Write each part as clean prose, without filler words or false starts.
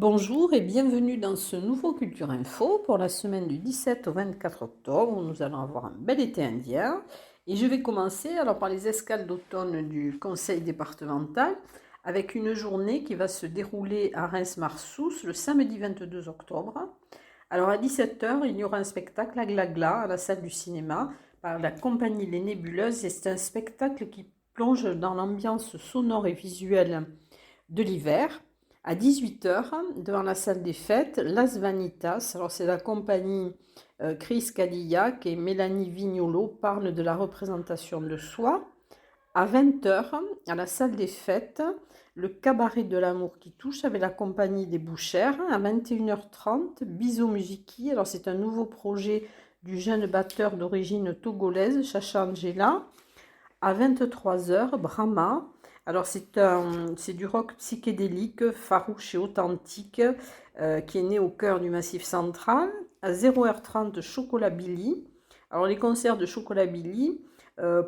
Bonjour et bienvenue dans ce nouveau Culture Info pour la semaine du 17 au 24 octobre où nous allons avoir un bel été indien. Et je vais commencer par les escales d'automne du conseil départemental avec une journée qui va se dérouler à Reims-Marsous le samedi 22 octobre. Alors à 17 h, il y aura un spectacle à Glagla à la salle du cinéma par la compagnie Les Nébuleuses et c'est un spectacle qui plonge dans l'ambiance sonore et visuelle de l'hiver. À 18 h, devant la salle des fêtes, Las Vanitas, alors c'est la compagnie Chris Cadillac et Mélanie Vignolo parlent de la représentation de soi. À 20 h, à la salle des fêtes, le cabaret de l'amour qui touche avec la compagnie des Bouchères. À 21 h 30, Biso Musiki, alors c'est un nouveau projet du jeune batteur d'origine togolaise, Chacha Angela. À 23 h, Brahma. Alors c'est du rock psychédélique, farouche et authentique, qui est né au cœur du Massif central. À 0 h 30, Chocolat Billy. Alors les concerts de Chocolat Billy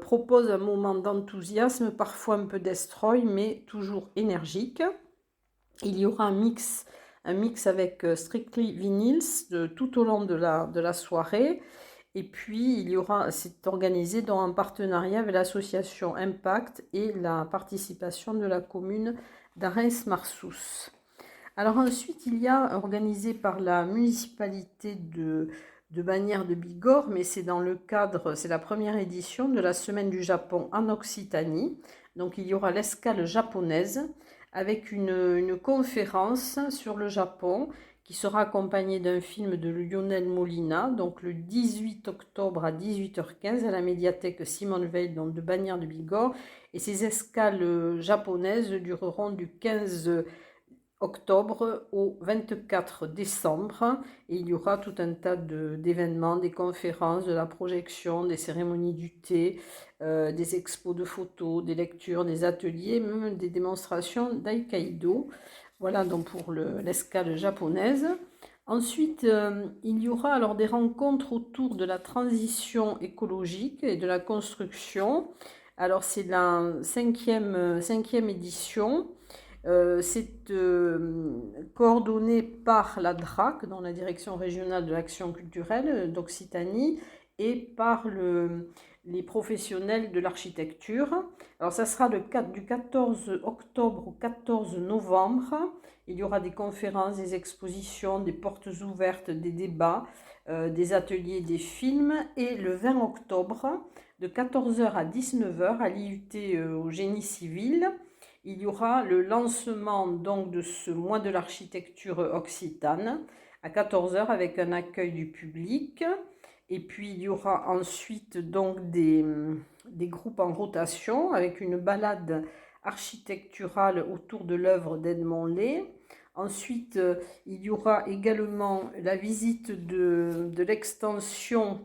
proposent un moment d'enthousiasme, parfois un peu destroy, mais toujours énergique. Il y aura un mix avec Strictly Vinyls tout au long de la soirée. Et puis, c'est organisé en partenariat avec l'association Impact et la participation de la commune d'Arens-Marsous. Alors ensuite, il y a organisé par la municipalité de Bagnères de Bigorre, mais c'est la première édition de la Semaine du Japon en Occitanie. Donc il y aura l'escale japonaise avec une conférence sur le Japon qui sera accompagnée d'un film de Lionel Molina, donc le 18 octobre à 18 h 15 à la médiathèque Simone Veil de Bagnères de Bigorre. Et ces escales japonaises dureront du 15 octobre au 24 décembre. Et il y aura tout un tas d'événements, des conférences, de la projection, des cérémonies du thé, des expos de photos, des lectures, des ateliers, même des démonstrations d'aïkido. Voilà donc pour l'escale japonaise. Ensuite, il y aura alors des rencontres autour de la transition écologique et de la construction. Alors c'est la cinquième édition. C'est coordonné par la DRAC, dans la Direction régionale de l'action culturelle d'Occitanie, et par les professionnels de l'architecture. Alors ça sera du 14 octobre au 14 novembre. Il y aura des conférences, des expositions, des portes ouvertes, des débats, des ateliers, des films. Et le 20 octobre, de 14 h à 19 h, à l'IUT au Génie civil, il y aura le lancement donc de ce mois de l'architecture occitane à 14 h avec un accueil du public. Et puis il y aura ensuite donc des groupes en rotation avec une balade architecturale autour de l'œuvre d'Edmond Lay. Ensuite, il y aura également la visite de l'extension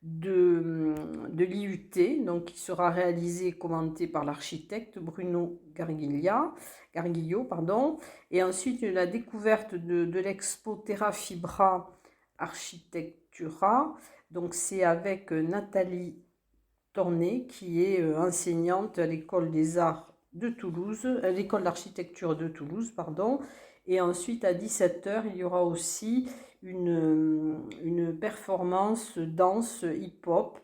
de l'IUT, donc qui sera réalisé et commenté par l'architecte Bruno Garguillo, pardon. Et ensuite la découverte de l'expo Terra Fibra Architectura. Donc c'est avec Nathalie Torné, qui est enseignante à l'école des arts de Toulouse, à l'école d'architecture de Toulouse, pardon. Et ensuite, à 17 h, il y aura aussi une performance danse hip-hop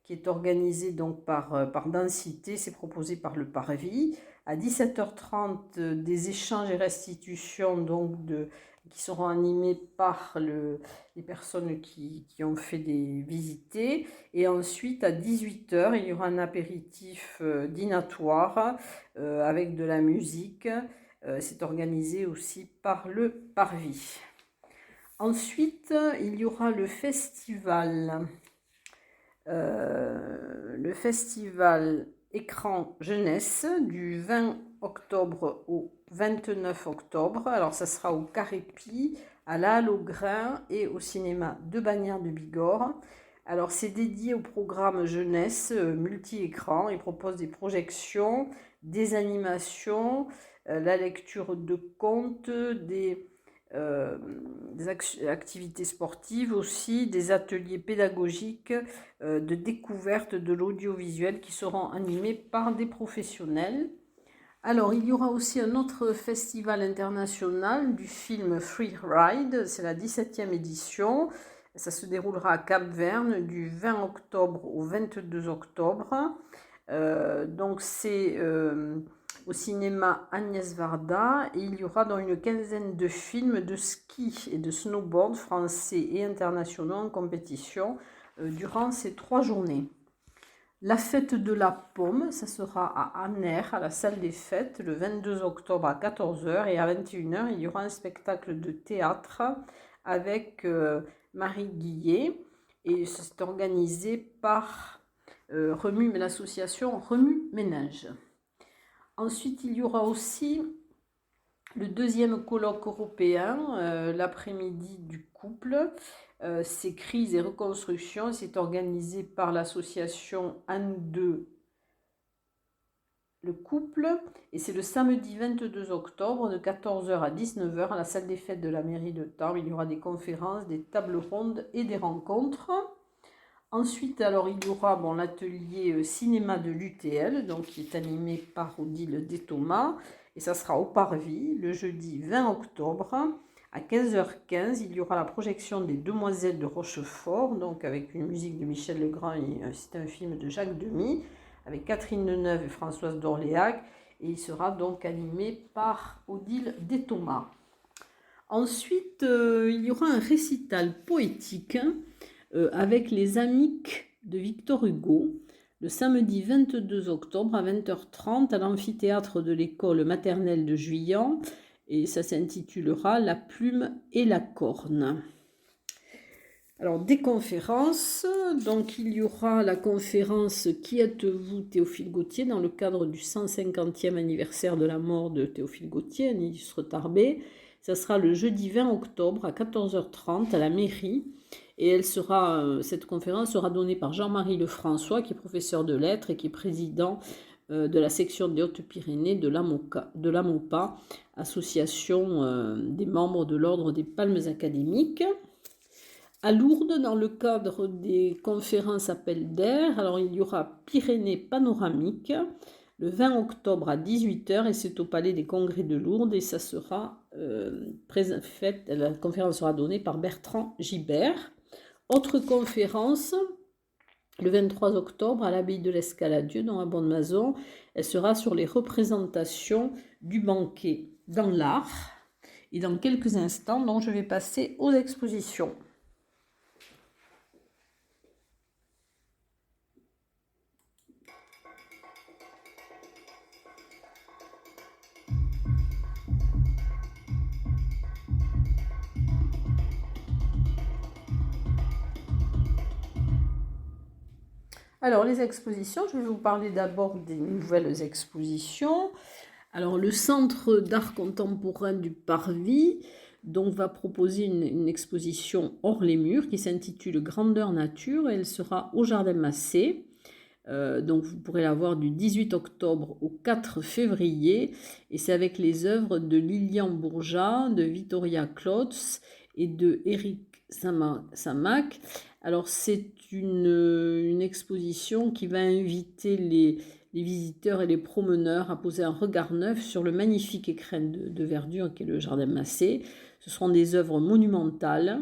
qui est organisée donc par Densité, c'est proposé par le Parvis. À 17 h 30, des échanges et restitutions donc qui seront animés par les personnes qui ont fait des visités. Et ensuite, à 18 h, il y aura un apéritif dînatoire avec de la musique. C'est organisé aussi par le Parvis. Ensuite, il y aura le festival Écran Jeunesse du 20 octobre au 29 octobre. Alors, ça sera au Carépi, à la Halle au Grain et au cinéma de Bagnères de Bigorre. Alors, c'est dédié au programme jeunesse multi-écran. Il propose des projections, des animations, la lecture de contes, des activités sportives aussi, des ateliers pédagogiques de découverte de l'audiovisuel qui seront animés par des professionnels. Alors, il y aura aussi un autre festival international du film Free Ride, c'est la 17e édition. Ça se déroulera à Cap-Verne du 20 octobre au 22 octobre. Donc, c'est au cinéma Agnès Varda et il y aura dans une quinzaine de films de ski et de snowboard français et internationaux en compétition durant ces 3 journées. La fête de la pomme, ça sera à Aner, à la salle des fêtes, le 22 octobre à 14 h et à 21 h, il y aura un spectacle de théâtre avec Marie Guillet et c'est organisé par l'association Remue Ménage. Ensuite, il y aura aussi le deuxième colloque européen, l'après-midi du couple. C'est crise et reconstruction. C'est organisé par l'association À nous deux, le couple. Et c'est le samedi 22 octobre de 14 h à 19 h à la salle des fêtes de la mairie de Tarbes. Il y aura des conférences, des tables rondes et des rencontres. Ensuite, alors, il y aura l'atelier cinéma de l'UTL, donc qui est animé par Odile Déthomas, et ça sera au Parvis le jeudi 20 octobre à 15 h 15. Il y aura la projection des Demoiselles de Rochefort, donc avec une musique de Michel Legrand, c'est un film de Jacques Demy, avec Catherine Deneuve et Françoise d'Orléac, et il sera donc animé par Odile Déthomas. Ensuite, il y aura un récital poétique avec les Amiques de Victor Hugo, le samedi 22 octobre à 20 h 30 à l'amphithéâtre de l'école maternelle de Juillan, et ça s'intitulera La plume et la corne. Alors, des conférences, donc il y aura la conférence Qui êtes-vous, Théophile Gautier, dans le cadre du 150e anniversaire de la mort de Théophile Gautier, un illustre tarbais. Ça sera le jeudi 20 octobre à 14 h 30 à la mairie. Et cette conférence sera donnée par Jean-Marie Lefrançois, qui est professeur de lettres et qui est président de la section des Hautes-Pyrénées de l'AMOPA, association des membres de l'Ordre des Palmes académiques. À Lourdes, dans le cadre des conférences Appel d'air, alors il y aura Pyrénées panoramiques le 20 octobre à 18 h et c'est au Palais des Congrès de Lourdes et ça sera la conférence sera donnée par Bertrand Gibert. Autre conférence, le 23 octobre à l'abbaye de l'Escaladieu dans la Bonne-Maison, elle sera sur les représentations du banquet dans l'art. Et dans quelques instants, donc, je vais passer aux expositions. Alors, les expositions, je vais vous parler d'abord des nouvelles expositions. Alors, le Centre d'art contemporain du Parvis donc, va proposer une exposition hors les murs qui s'intitule Grandeur Nature. Elle sera au Jardin Massé. Donc, vous pourrez la voir du 18 octobre au 4 février. Et c'est avec les œuvres de Lilian Bourgeat, de Vittoria Klotz et de Eric Samac. Alors, c'est une exposition qui va inviter les visiteurs et les promeneurs à poser un regard neuf sur le magnifique écrin de verdure qu'est le Jardin Massé. Ce seront des œuvres monumentales.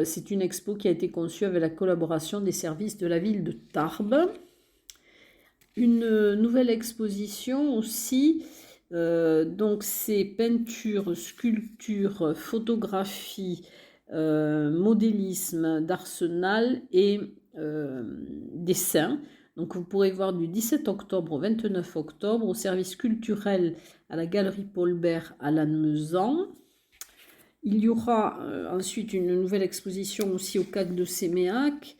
C'est une expo qui a été conçue avec la collaboration des services de la ville de Tarbes. Une nouvelle exposition aussi, donc c'est peinture, sculpture, photographie, modélisme d'Arsenal et dessin. Donc vous pourrez voir du 17 octobre au 29 octobre au service culturel à la galerie Paul Bert à Lannemezan. Il y aura ensuite une nouvelle exposition aussi au CAC de Séméac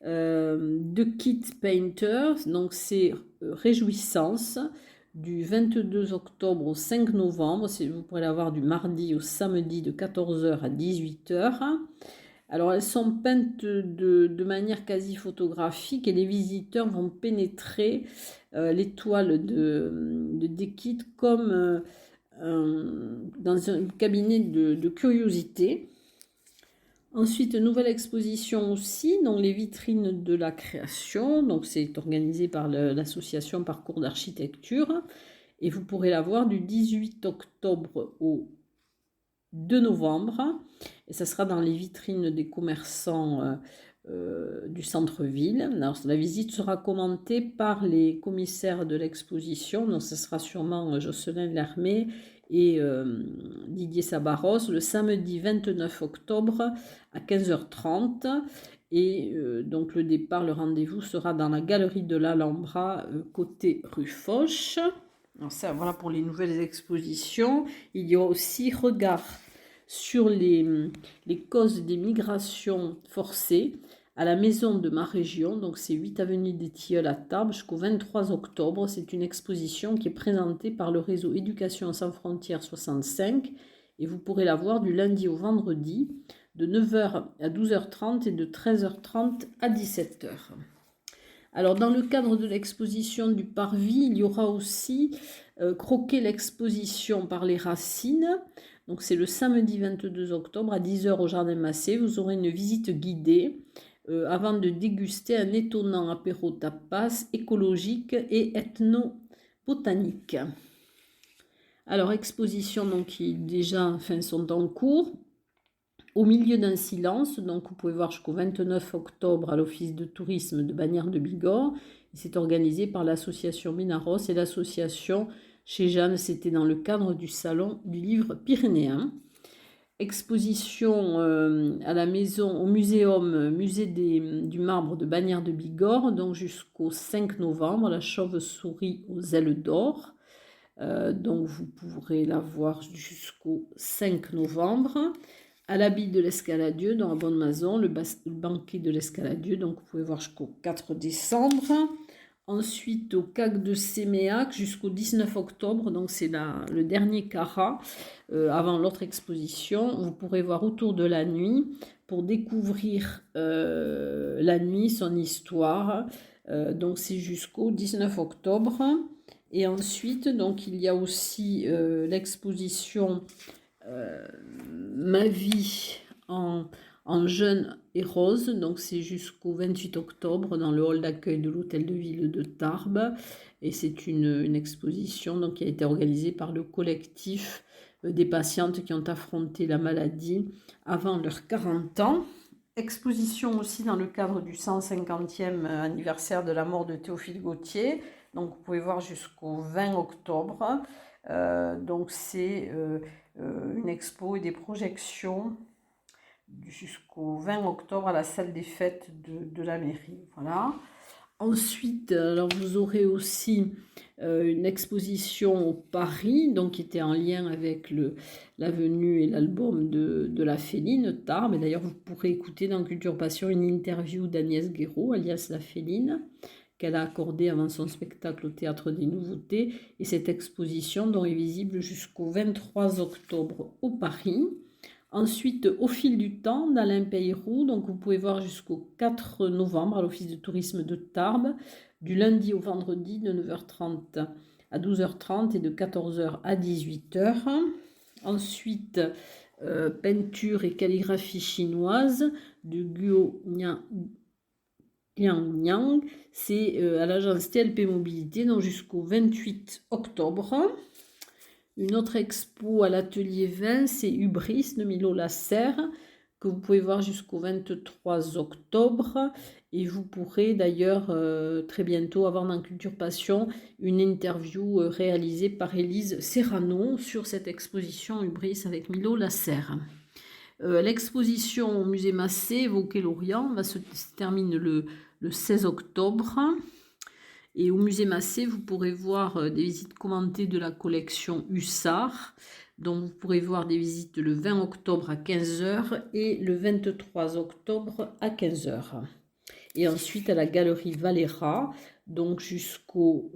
de Kit Painters. Donc c'est Réjouissance du 22 octobre au 5 novembre. Vous pourrez la voir du mardi au samedi de 14 h à 18 h. Alors, elles sont peintes de manière quasi photographique et les visiteurs vont pénétrer les toiles de Dekit comme dans un cabinet de curiosité. Ensuite, une nouvelle exposition aussi dans les vitrines de la création. Donc, c'est organisé par l'association Parcours d'architecture. Et vous pourrez la voir du 18 octobre au 2 novembre. Et ça sera dans les vitrines des commerçants du centre-ville. Alors, la visite sera commentée par les commissaires de l'exposition. Donc, ce sera sûrement Jocelyn Lermé et Didier Sabaros le samedi 29 octobre à 15h30. Et donc, le départ, le rendez-vous sera dans la galerie de l'Alhambra, côté rue Foch. Alors ça, voilà pour les nouvelles expositions. Il y aura aussi regard sur les causes des migrations forcées à la maison de ma région. Donc c'est 8 avenue des Tilleuls à Tarbes jusqu'au 23 octobre. C'est une exposition qui est présentée par le réseau Éducation sans frontières 65 et vous pourrez la voir du lundi au vendredi de 9h à 12h30 et de 13h30 à 17h. Alors, dans le cadre de l'exposition du Parvis, il y aura aussi croquer l'exposition par les racines. Donc, c'est le samedi 22 octobre à 10h au Jardin Massé. Vous aurez une visite guidée avant de déguster un étonnant apéro tapas écologique et ethno-botanique. Alors, exposition donc, qui déjà sont en cours. Au milieu d'un silence, donc vous pouvez voir jusqu'au 29 octobre à l'Office de tourisme de Bagnères de Bigorre. C'est organisé par l'association Minaros et l'association chez Jeanne. C'était dans le cadre du salon du livre pyrénéen. Exposition à la maison, au musée du marbre de Bagnères de Bigorre, donc jusqu'au 5 novembre, la chauve-souris aux ailes d'or. Donc vous pourrez la voir jusqu'au 5 novembre. À l'habit de l'Escaladieu dans la Bonne-Maison, le banquet de l'Escaladieu, donc vous pouvez voir jusqu'au 4 décembre. Ensuite au CAC de Séméac jusqu'au 19 octobre, donc c'est le dernier carat avant l'autre exposition. Vous pourrez voir autour de la nuit pour découvrir la nuit, son histoire. Donc c'est jusqu'au 19 octobre. Et ensuite, donc il y a aussi l'exposition Ma vie en jeune et rose, donc c'est jusqu'au 28 octobre dans le hall d'accueil de l'hôtel de ville de Tarbes et c'est une exposition donc, qui a été organisée par le collectif des patientes qui ont affronté la maladie avant leurs 40 ans. Exposition aussi dans le cadre du 150e anniversaire de la mort de Théophile Gautier, donc vous pouvez voir jusqu'au 20 octobre. Donc c'est une expo et des projections jusqu'au 20 octobre à la salle des fêtes de la mairie. Voilà. Ensuite, alors vous aurez aussi une exposition au Paris, donc qui était en lien avec la venue et l'album de la Féline, Tarbes. Et d'ailleurs, vous pourrez écouter dans Culture Passion une interview d'Agnès Guéraud, alias la Féline, qu'elle a accordée avant son spectacle au Théâtre des Nouveautés. Et cette exposition donc, est visible jusqu'au 23 octobre au Paris. Ensuite, Au fil du temps, d'Alain Peyrou, donc vous pouvez voir jusqu'au 4 novembre à l'Office de tourisme de Tarbes, du lundi au vendredi de 9h30 à 12h30 et de 14h à 18h. Ensuite, peinture et calligraphie chinoise de Guo Liang, c'est à l'agence TLP Mobilité, donc jusqu'au 28 octobre. Une autre expo à l'atelier 20, c'est Hubris de Milo Lasserre, que vous pouvez voir jusqu'au 23 octobre. Et vous pourrez d'ailleurs très bientôt avoir dans Culture Passion une interview réalisée par Élise Serrano sur cette exposition Hubris avec Milo Lasserre. L'exposition au musée Massé, Évoquer l'Orient, se termine le 16 octobre. Et au musée Massé, vous pourrez voir des visites commentées de la collection Hussard, dont vous pourrez voir des visites le 20 octobre à 15h et le 23 octobre à 15h. Et ensuite à la galerie Valera, donc jusqu'au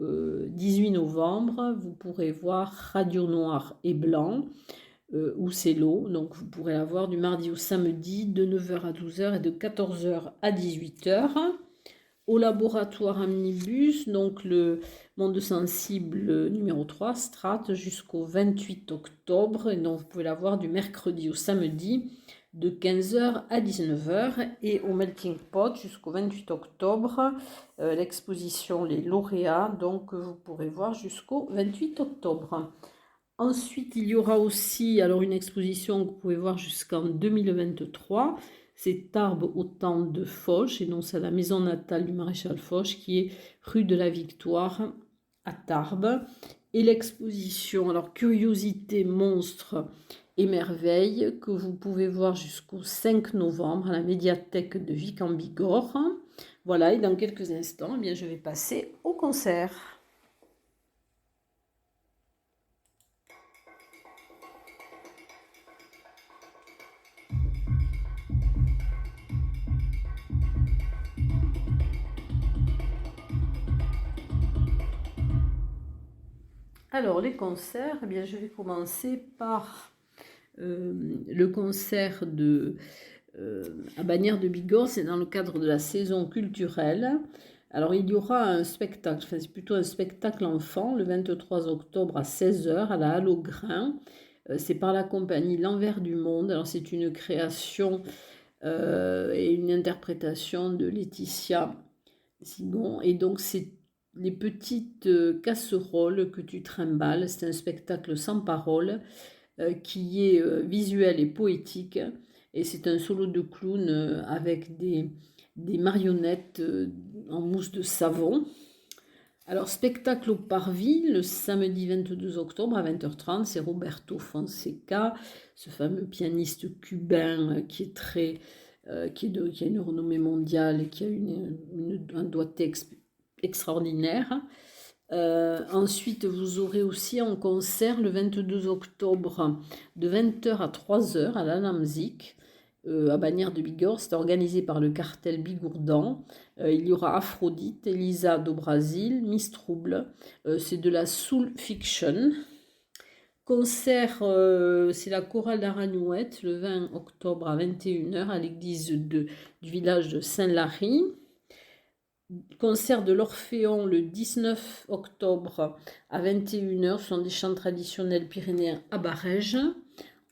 18 novembre, vous pourrez voir Radio Noir et Blanc, où c'est l'eau, donc vous pourrez la voir du mardi au samedi de 9h à 12h et de 14h à 18h. Au laboratoire Omnibus, donc le Monde sensible numéro 3, Strat, jusqu'au 28 octobre. Et donc vous pouvez la voir du mercredi au samedi de 15 h à 19 h, et au Melting Pot jusqu'au 28 octobre, l'exposition Les Lauréats, donc vous pourrez voir jusqu'au 28 octobre. Ensuite, il y aura aussi une exposition que vous pouvez voir jusqu'en 2023. C'est Tarbes au temps de Foch, et donc c'est la maison natale du maréchal Foch qui est rue de la Victoire à Tarbes. Et l'exposition, Curiosité, monstres et merveilles, que vous pouvez voir jusqu'au 5 novembre à la médiathèque de Vic en Bigorre. Voilà, et dans quelques instants, je vais passer au concert. Alors, les concerts, je vais commencer par le concert à Bagnères de Bigorre. C'est dans le cadre de la saison culturelle. Alors, il y aura un spectacle, c'est plutôt un spectacle enfant, le 23 octobre à 16 h à la Halle aux Grains. C'est par la compagnie L'Envers du Monde. Alors, c'est une création et une interprétation de Laetitia Sigon. Et donc, c'est les petites casseroles que tu trimbales. C'est un spectacle sans parole qui est visuel et poétique. Et c'est un solo de clown avec des marionnettes en mousse de savon. Alors, spectacle au Parvis, le samedi 22 octobre à 20 h 30. C'est Roberto Fonseca, ce fameux pianiste cubain qui est qui a une renommée mondiale et qui a un doigté extraordinaire. Ensuite, vous aurez aussi un concert le 22 octobre de 20 h à 3 h à la Namzik, à Bagnères de Bigorre. C'est organisé par le cartel Bigourdan. Il y aura Aphrodite, Elisa do Brasil, Miss Trouble. C'est de la soul fiction. Concert, c'est la chorale d'Aragnouette le 20 octobre à 21 h à l'église du village de Saint-Lary. Concert de l'Orphéon le 19 octobre à 21 h. Ce sont des chants traditionnels pyrénéens à Barège.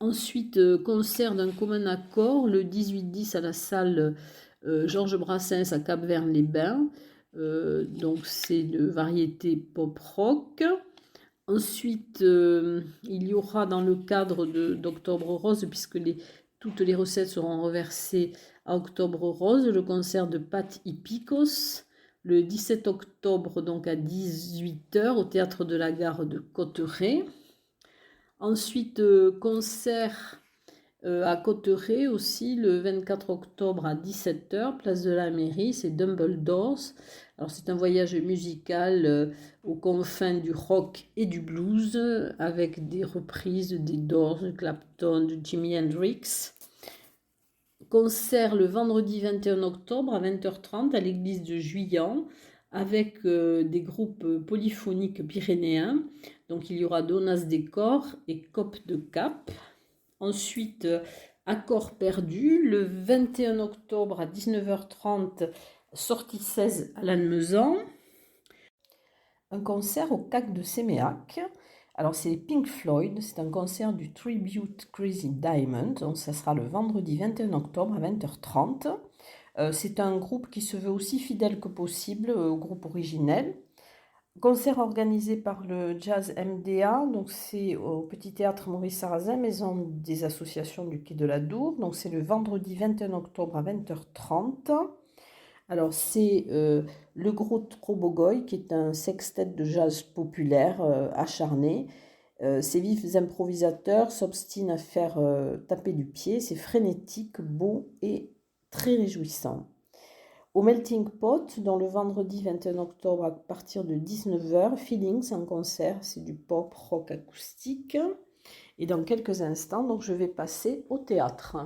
Ensuite, concert d'un commun accord le 18-10 à la salle Georges Brassens à Cap-Verne-les-Bains. Donc c'est de variété pop-rock. Ensuite, il y aura dans le cadre d'Octobre Rose, puisque toutes les recettes seront reversées à Octobre Rose, le concert de Pat Hippicos le 17 octobre donc à 18 h au théâtre de la gare de Cotteret. Ensuite, concert à Cotteret aussi le 24 octobre à 17 h, place de la mairie, c'est Dumbledores. Alors c'est un voyage musical aux confins du rock et du blues avec des reprises des Doors, de Clapton, de Jimi Hendrix. Concert le vendredi 21 octobre à 20 h 30 à l'église de Juillan avec des groupes polyphoniques pyrénéens. Donc il y aura Donas Décor et Cop de Cap. Ensuite, Accord perdu le 21 octobre à 19 h 30, sortie 16 à Lannemezan. Un concert au CAC de Séméac. Alors c'est Pink Floyd, c'est un concert du Tribute Crazy Diamond, donc ça sera le vendredi 21 octobre à 20 h 30. C'est un groupe qui se veut aussi fidèle que possible au groupe originel. Concert organisé par le Jazz MDA, donc c'est au Petit Théâtre Maurice Sarrazin, maison des associations du Quai de la Dour. Donc c'est le vendredi 21 octobre à 20 h 30. Alors c'est le groupe Trobogoy, qui est un sextet de jazz populaire acharné. Ces vifs improvisateurs s'obstinent à faire taper du pied. C'est frénétique, beau et très réjouissant. Au Melting Pot, dans le vendredi 21 octobre à partir de 19 h, Feelings en concert, c'est du pop rock acoustique. Et dans quelques instants, donc je vais passer au théâtre.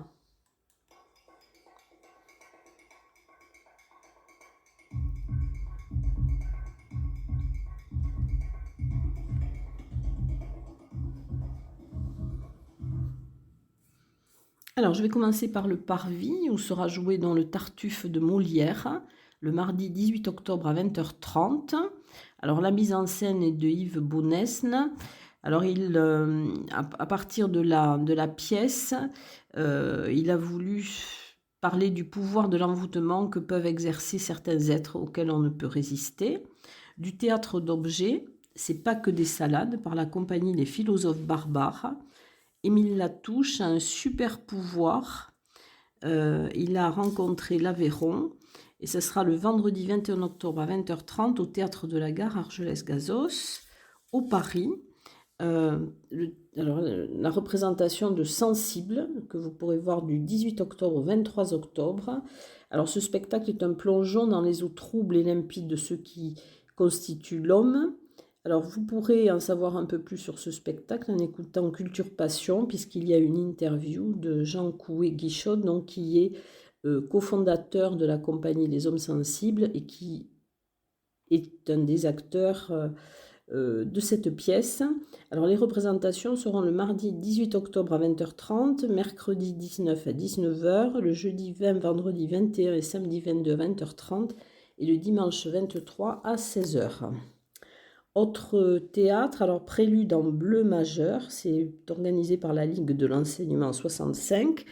Alors, je vais commencer par le Parvis, où sera joué dans le Tartuffe de Molière, le mardi 18 octobre à 20 h 30. Alors, la mise en scène est de Yves Bonesne. Alors, à partir de la pièce, il a voulu parler du pouvoir de l'envoûtement que peuvent exercer certains êtres auxquels on ne peut résister. Du théâtre d'objets, c'est pas que des salades, par la compagnie Les Philosophes Barbares. Émile Latouche a un super pouvoir. Il a rencontré l'Aveyron et ce sera le vendredi 21 octobre à 20h30 au Théâtre de la Gare Argelès-Gazos, au Paris. La représentation de Sensible, que vous pourrez voir du 18 octobre au 23 octobre. Alors, ce spectacle est un plongeon dans les eaux troubles et limpides de ce qui constitue l'homme. Alors, vous pourrez en savoir un peu plus sur ce spectacle en écoutant Culture Passion, puisqu'il y a une interview de Jean Coué-Guichot, donc, qui est cofondateur de la compagnie Les Hommes Sensibles et qui est un des acteurs de cette pièce. Alors, les représentations seront le mardi 18 octobre à 20h30, mercredi 19 à 19h, le jeudi 20, vendredi 21 et samedi 22 à 20h30 et le dimanche 23 à 16h. Autre théâtre, alors Prélude en bleu majeur, c'est organisé par la Ligue de l'enseignement 65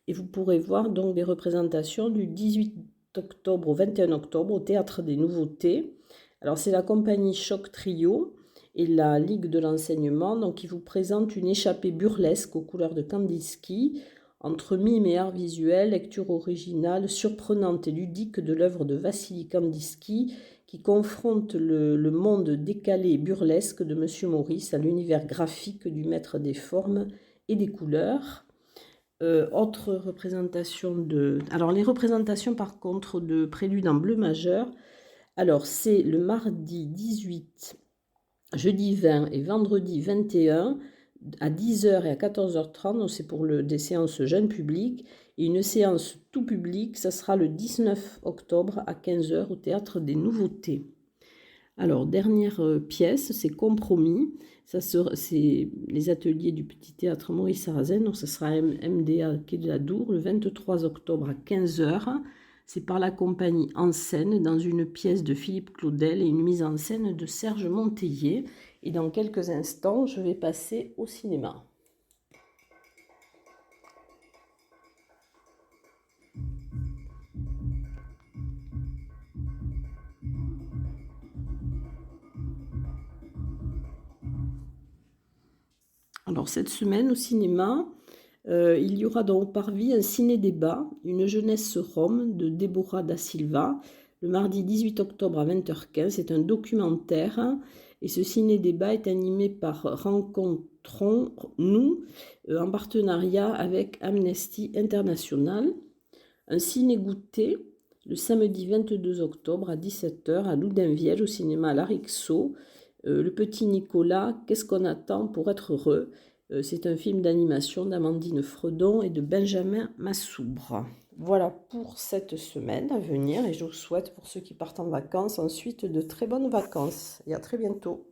et vous pourrez voir donc des représentations du 18 octobre au 21 octobre au Théâtre des Nouveautés. Alors c'est la compagnie Choc Trio et la Ligue de l'enseignement donc qui vous présente une échappée burlesque aux couleurs de Kandinsky entre mime et art visuel, lecture originale, surprenante et ludique de l'œuvre de Vassili Kandinsky qui confronte le monde décalé et burlesque de Monsieur Maurice à l'univers graphique du maître des formes et des couleurs. Autre représentation Alors, les représentations, par contre, de Prélude en bleu majeur, alors, c'est le mardi 18, jeudi 20 et vendredi 21 à 10h et à 14h30, donc c'est pour des séances jeunes publics, et une séance tout public, ça sera le 19 octobre à 15h au Théâtre des Nouveautés. Alors, dernière pièce, c'est Compromis, c'est les ateliers du Petit Théâtre Maurice Sarrazin, donc ça sera MDA Quai de la Dour, le 23 octobre à 15h. C'est par la compagnie En Scène, dans une pièce de Philippe Claudel et une mise en scène de Serge Monteiller. Et dans quelques instants, je vais passer au cinéma. Alors, cette semaine, au cinéma, il y aura donc au Parvis un ciné-débat, Une jeunesse rome de Deborah da Silva, le mardi 18 octobre à 20h15. C'est un documentaire et ce ciné-débat est animé par Rencontrons-nous en partenariat avec Amnesty International. Un ciné-goûter le samedi 22 octobre à 17h à Loudunvielle au cinéma Larixot. Le petit Nicolas, qu'est-ce qu'on attend pour être heureux? C'est un film d'animation d'Amandine Fredon et de Benjamin Massoubre. Voilà pour cette semaine à venir et je vous souhaite pour ceux qui partent en vacances ensuite de très bonnes vacances et à très bientôt.